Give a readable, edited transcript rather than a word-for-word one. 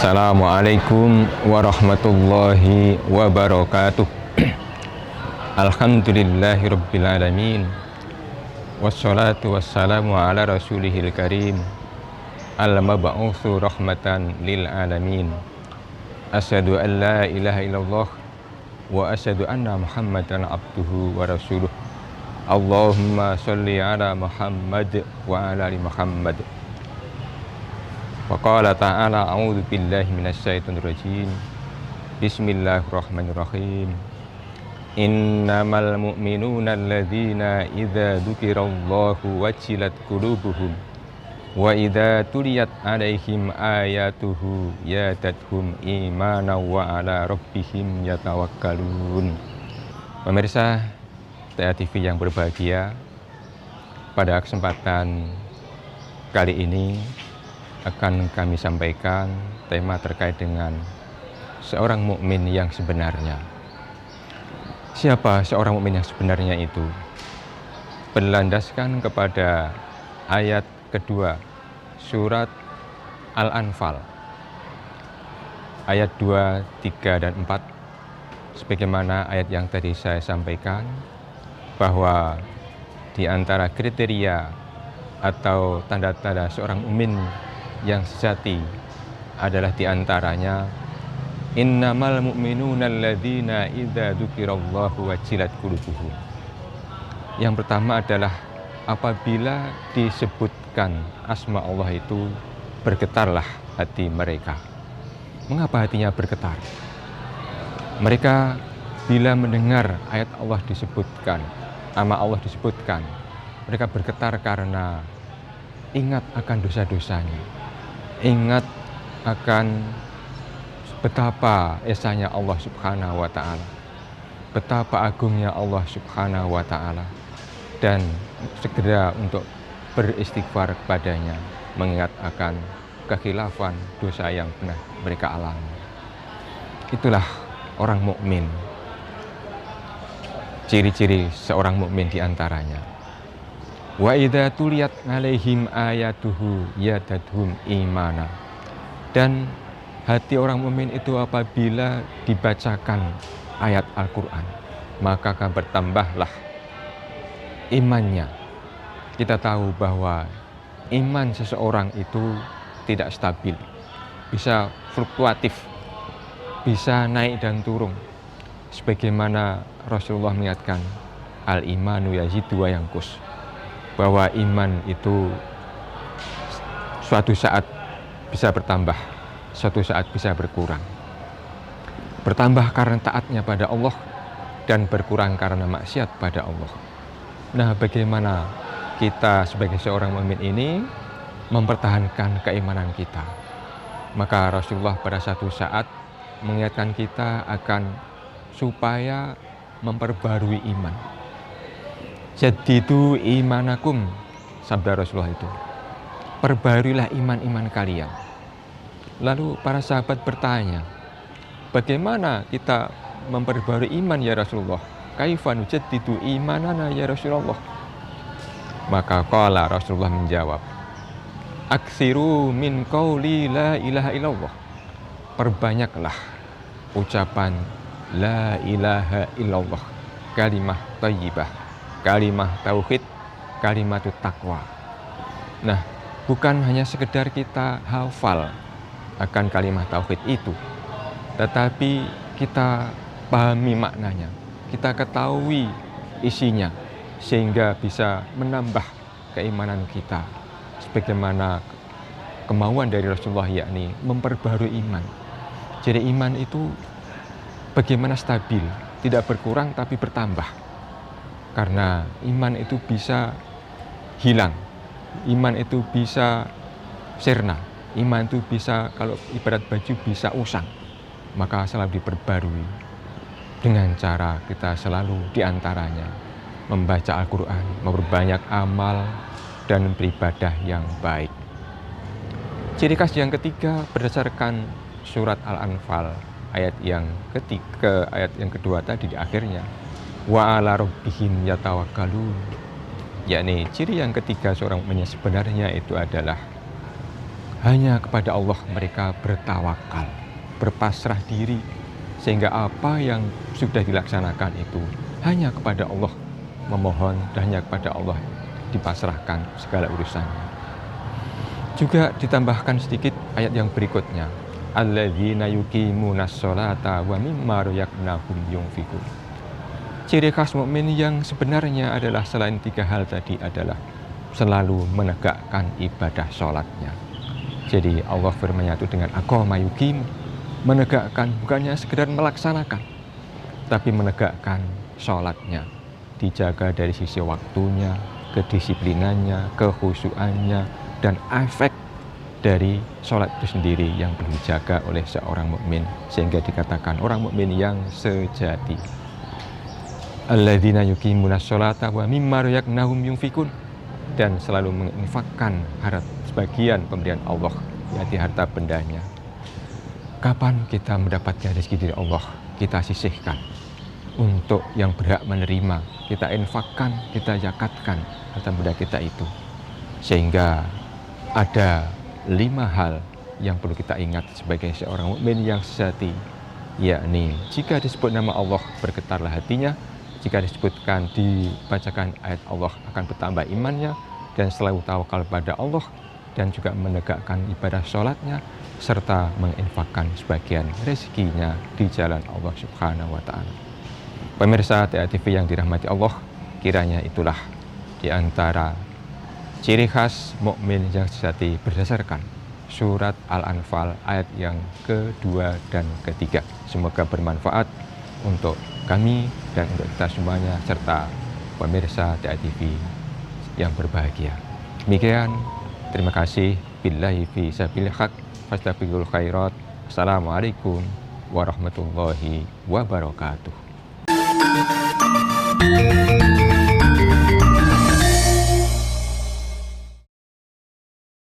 Assalamualaikum warahmatullahi wabarakatuh. Alhamdulillahirabbil alamin. Wassalatu wassalamu ala rasulihil karim al-mab'utsu rahmatan lil alamin. Asyhadu an la ilaha illallah wa asyhadu anna Muhammadan abduhu wa rasuluh. Allahumma sholli ala Muhammad wa ala ali Muhammad. Wa qala ta'ala a'udzu billahi minasyaitonir rajim. Bismillahirrahmanirrahim. Innamal mu'minuna alladzina idza dzukirallahu wajilat qulubuhum wa idza tuliyat 'alaihim ayatuhu yadatuhum imanan wa 'ala rabbihim yatawakkalun. Pemirsa TA TV yang berbahagia, pada kesempatan kali ini akan kami sampaikan tema terkait dengan seorang mukmin yang sebenarnya. Siapa seorang mukmin yang sebenarnya itu? Berlandaskan kepada ayat kedua surat Al-Anfal ayat 2, 3, dan 4. Sebagaimana ayat yang tadi saya sampaikan, bahwa di antara kriteria atau tanda-tanda seorang mukmin yang sejati adalah diantaranya innamal mu'minuna alladzina idza dzukirallahu wajilat qulubuhum. Yang pertama adalah apabila disebutkan asma Allah itu bergetarlah hati mereka. Mengapa hatinya bergetar? Mereka bila mendengar ayat Allah disebutkan, nama Allah disebutkan, mereka bergetar karena ingat akan dosa-dosanya, ingat akan betapa esanya Allah Subhanahu wa ta'ala, betapa agungnya Allah Subhanahu wa ta'ala, dan segera untuk beristighfar kepadanya, mengingat akan kekhilafan dosa yang pernah mereka alami. Itulah orang mukmin. Ciri-ciri seorang mukmin diantaranya wa idza tuliyat 'alaihim ayatuhu yadatuhum imana. Dan hati orang mukmin itu apabila dibacakan ayat Al-Qur'an, maka akan bertambahlah imannya. Kita tahu bahwa iman seseorang itu tidak stabil, bisa fluktuatif, bisa naik dan turun. Sebagaimana Rasulullah mengingatkan, al-imanu yazidu wa yanqus, bahwa iman itu suatu saat bisa bertambah, suatu saat bisa berkurang. Bertambah karena taatnya pada Allah dan berkurang karena maksiat pada Allah. Nah, bagaimana kita sebagai seorang mukmin ini mempertahankan keimanan kita? Maka Rasulullah pada satu saat mengingatkan kita akan supaya memperbarui iman. Jadidu imanakum, sabda Rasulullah itu, perbarilah iman-iman kalian. Lalu para sahabat bertanya, bagaimana kita memperbarui iman ya Rasulullah? Kaifa nujaddidu imanana ya Rasulullah? Maka qala, Rasulullah menjawab, aksiru min qauli la ilaha illallah. Perbanyaklah ucapan la ilaha illallah, kalimah thayyibah, kalimah tauhid, kalimat taqwa. Nah, bukan hanya sekedar kita hafal akan kalimat tauhid itu, tetapi kita pahami maknanya, kita ketahui isinya, sehingga bisa menambah keimanan kita. Sebagaimana kemauan dari Rasulullah, yakni memperbarui iman. Jadi iman itu bagaimana stabil, tidak berkurang tapi bertambah. Karena iman itu bisa hilang, iman itu bisa sirna, iman itu bisa, kalau ibarat baju, bisa usang. Maka selalu diperbarui dengan cara kita selalu diantaranya membaca Al-Quran, memperbanyak amal, dan beribadah yang baik. Ciri khas yang ketiga berdasarkan surat Al-Anfal ayat yang ketiga, ayat yang kedua tadi di akhirnya, wa 'ala rabbihim yatawakkalun, yakni ciri yang ketiga seorang mukmin sebenarnya itu adalah Hanya kepada Allah mereka bertawakal, berpasrah diri, sehingga apa yang sudah dilaksanakan itu hanya kepada Allah memohon dan hanya kepada Allah dipasrahkan segala urusannya. Juga ditambahkan sedikit ayat yang berikutnya, alladzina yuqimunas sholata wa mimma razaqnahum yunfiqun. Ciri khas mukmin yang sebenarnya adalah selain 3 hal tadi adalah selalu menegakkan ibadah sholatnya. Jadi Allah firman-Nya itu dengan aqama yuqim, menegakkan, bukannya sekedar melaksanakan, tapi menegakkan sholatnya, dijaga dari sisi waktunya, kedisiplinannya, kekhusyuannya, dan efek dari sholat itu sendiri yang perlu dijaga oleh seorang mukmin, sehingga dikatakan orang mukmin yang sejati. Alladzina yuqimunas sholata wa mimma razaqnahum yunfiqun, dan selalu menginfakkan harta sebagian pemberian Allah, yaitu harta bendanya. Kapan kita mendapatkan rezeki dari Allah, kita sisihkan untuk yang berhak menerima, kita infakkan, kita zakatkan harta benda kita itu. Sehingga ada 5 hal yang perlu kita ingat sebagai seorang mukmin yang sejati, yakni jika disebut nama Allah bergetarlah hatinya, jika disebutkan dibacakan ayat Allah akan bertambah imannya, dan selalu tawakal pada Allah, dan juga menegakkan ibadah sholatnya, serta menginfakkan sebagian rezekinya di jalan Allah Subhanahu wa Ta'ala. Pemirsa TA TV yang dirahmati Allah, kiranya itulah di antara ciri khas mukmin yang sejati berdasarkan surat Al-Anfal ayat yang kedua dan ketiga. Semoga bermanfaat untuk kami dan untuk kita semuanya serta pemirsa TA TV yang berbahagia. Demikian, terima kasih. Billahi fi sabilil haq, fastabiqul khairat. Assalamualaikum warahmatullahi wabarakatuh.